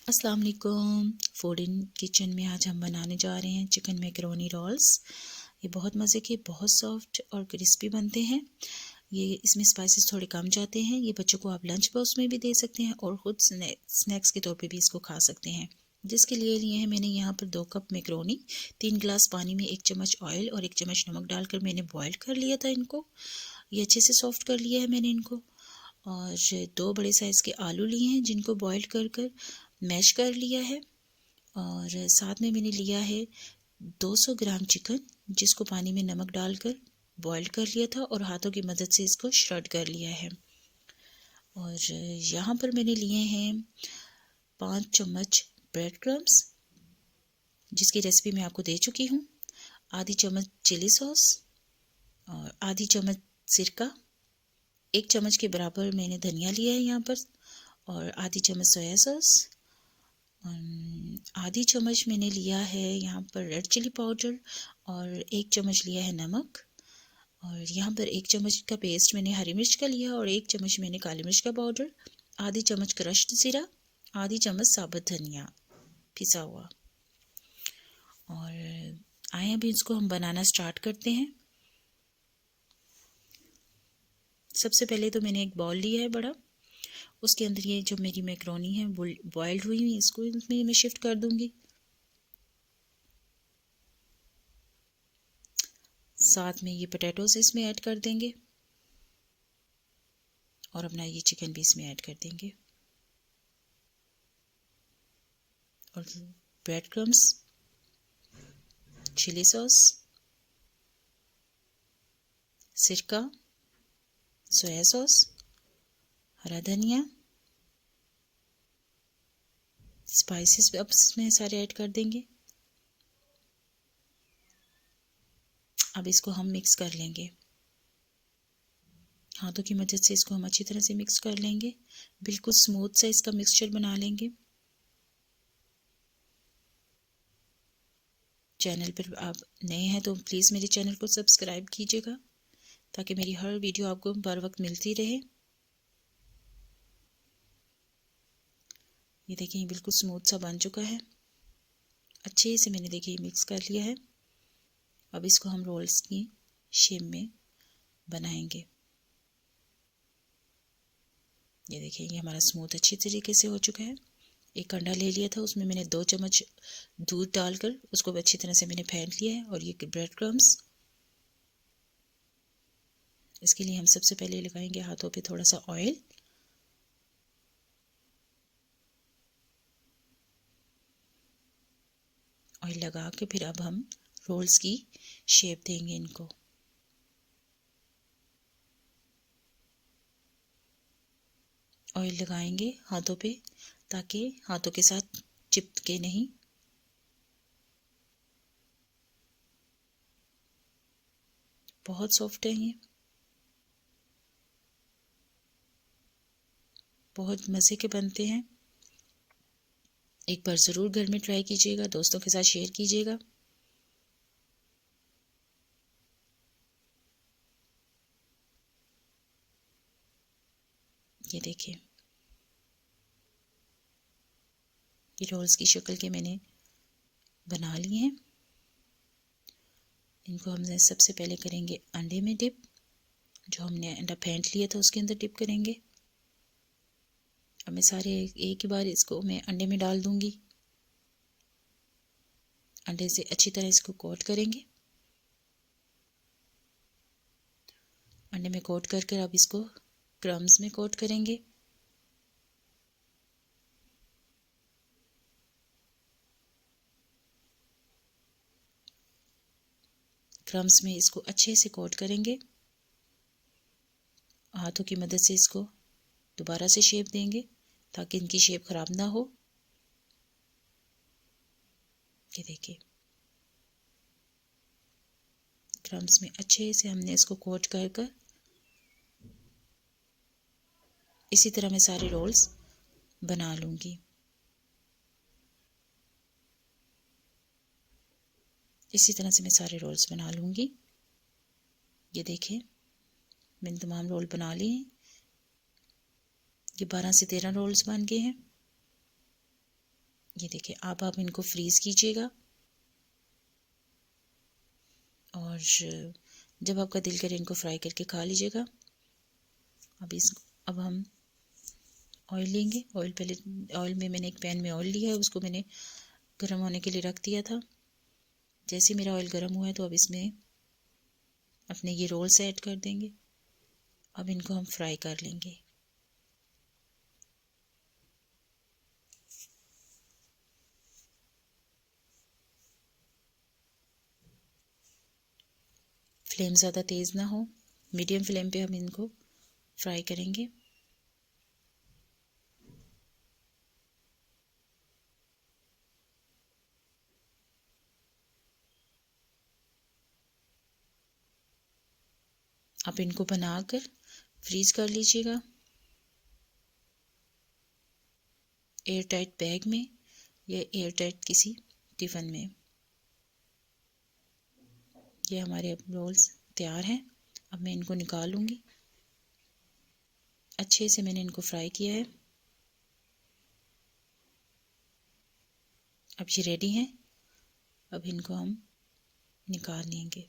अस्सलाम वालेकुम। Food in kitchen में आज हम बनाने जा रहे हैं चिकन मैकरोनी रोल्स। ये बहुत मज़े के, बहुत सॉफ्ट और क्रिस्पी बनते हैं। ये इसमें स्पाइसेस थोड़े कम जाते हैं। ये बच्चों को आप लंच बॉक्स में भी दे सकते हैं और ख़ुद स्नैक्स के तौर पे भी इसको खा सकते हैं। जिसके लिए हैं मैंने यहाँ पर 2 कप मैकरोनी, 3 गिलास पानी में 1 चम्मच ऑयल और 1 चम्मच नमक डालकर मैंने बॉयल कर लिया था इनको। ये अच्छे से सॉफ्ट कर लिया है मैंने इनको। और 2 बड़े साइज़ के आलू लिए हैं जिनको बॉईल कर मैश कर लिया है। और साथ में मैंने लिया है 200 ग्राम चिकन, जिसको पानी में नमक डालकर बॉईल कर लिया था और हाथों की मदद से इसको श्रेड कर लिया है। और यहाँ पर मैंने लिए हैं 5 चम्मच ब्रेड क्रम्स, जिसकी रेसिपी मैं आपको दे चुकी हूँ। आधी चम्मच चिली सॉस और आधी चम्मच सिरका, 1 चम्मच के बराबर मैंने धनिया लिया है यहाँ पर, और आधी चम्मच सोया सॉस, आधी चम्मच मैंने लिया है यहाँ पर रेड चिली पाउडर, और 1 चम्मच लिया है नमक। और यहाँ पर 1 चम्मच का पेस्ट मैंने हरी मिर्च का लिया और 1 चम्मच मैंने काली मिर्च का पाउडर, आधी चम्मच क्रश्ड जीरा, आधी चम्मच साबुत धनिया पिसा हुआ। और आए अभी इसको हम बनाना स्टार्ट करते हैं। सबसे पहले तो मैंने एक बाउल लिया है बड़ा, उसके अंदर ये जो मेरी मैकरोनी है वो बॉइल्ड हुई हुई, इसको इसमें मैं शिफ्ट कर दूंगी। साथ में ये पोटैटोज इसमें ऐड कर देंगे और अपना ये चिकन भी इसमें ऐड कर देंगे। और ब्रेड क्रम्स, चिली सॉस, सिरका, सोया सॉस, हरा धनिया, स्पाइसेस अब इसमें सारे ऐड कर देंगे। अब इसको हम मिक्स कर लेंगे, हाथों की मदद से इसको हम अच्छी तरह से मिक्स कर लेंगे। बिल्कुल स्मूथ सा इसका मिक्सचर बना लेंगे। चैनल पर आप नए हैं तो प्लीज़ मेरे चैनल को सब्सक्राइब कीजिएगा, ताकि मेरी हर वीडियो आपको बर वक्त मिलती रहे। ये देखिए बिल्कुल स्मूथ सा बन चुका है। अच्छे से मैंने देखिए मिक्स कर लिया है। अब इसको हम रोल्स की शेप में बनाएंगे। ये देखिए ये हमारा स्मूथ अच्छी तरीके से हो चुका है। एक अंडा ले लिया था, उसमें मैंने 2 चम्मच दूध डालकर उसको अच्छी तरह से मैंने फेंट लिया है। और ये ब्रेड क्रम्स, इसके लिए हम सबसे पहले लगाएंगे हाथों पे थोड़ा सा ऑयल। ऑयल लगा के फिर अब हम रोल्स की शेप देंगे इनको। ऑयल लगाएंगे हाथों पे ताकि हाथों के साथ चिपके नहीं। बहुत सॉफ्ट है ये, बहुत मज़े के बनते हैं। एक बार ज़रूर घर में ट्राई कीजिएगा, दोस्तों के साथ शेयर कीजिएगा। ये देखिए ये रोल्स की शक्ल के मैंने बना लिए हैं। इनको हमने सबसे पहले करेंगे अंडे में डिप। जो हमने अंडा फेंट लिया था उसके अंदर डिप करेंगे। अब मैं सारे एक ही बार इसको मैं अंडे में डाल दूंगी। अंडे से अच्छी तरह इसको कोट करेंगे। अंडे में कोट कर अब इसको क्रम्स में कोट करेंगे। क्रम्स में इसको अच्छे से कोट करेंगे। हाथों की मदद से इसको दोबारा से शेप देंगे ताकि इनकी शेप खराब ना हो। ये देखिए क्रम्स में अच्छे से हमने इसको कोट कर इसी तरह मैं सारे रोल्स बना लूँगी। इसी तरह से मैं सारे रोल्स बना लूँगी। ये देखिए मैंने तमाम रोल बना लिए हैं। ये 12 से 13 रोल्स बन गए हैं। ये देखिए, आप इनको फ्रीज़ कीजिएगा और जब आपका दिल करे इनको फ्राई करके खा लीजिएगा। अब हम ऑयल लेंगे। ऑयल में मैंने एक पैन में ऑयल लिया है, उसको मैंने गर्म होने के लिए रख दिया था। जैसे मेरा ऑयल गर्म हुआ है तो अब इसमें अपने ये रोल्स ऐड कर देंगे। अब इनको हम फ्राई कर लेंगे। फ्लेम ज़्यादा तेज़ ना हो, मीडियम फ्लेम पे हम इनको फ्राई करेंगे। आप इनको बनाकर फ्रीज कर लीजिएगा एयर टाइट बैग में या एयर टाइट किसी टिफ़िन में। ये हमारे रोल्स तैयार हैं। अब मैं इनको निकालूंगी। अच्छे से मैंने इनको फ्राई किया है। अब ये रेडी हैं। अब इनको हम निकाल लेंगे।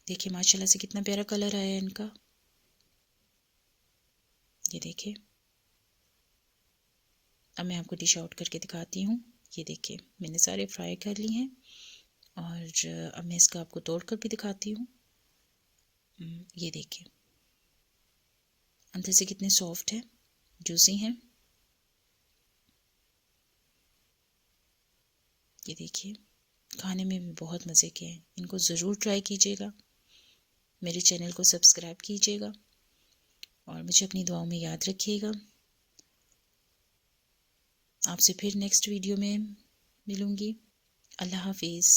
देखिए माशाल्लाह से कितना प्यारा कलर आया है इनका। ये देखिए, अब मैं आपको डिश आउट करके दिखाती हूँ। ये देखिए, मैंने सारे फ्राई कर लिए हैं और अब मैं इसका आपको तोड़ कर भी दिखाती हूँ। ये देखिए, अंदर से कितने सॉफ्ट है, जूसी हैं। ये देखिए, खाने में भी बहुत मज़े के हैं। इनको ज़रूर ट्राई कीजिएगा। मेरे चैनल को सब्सक्राइब कीजिएगा और मुझे अपनी दुआओं में याद रखिएगा। आपसे फिर नेक्स्ट वीडियो में मिलूँगी। अल्लाह हाफिज़।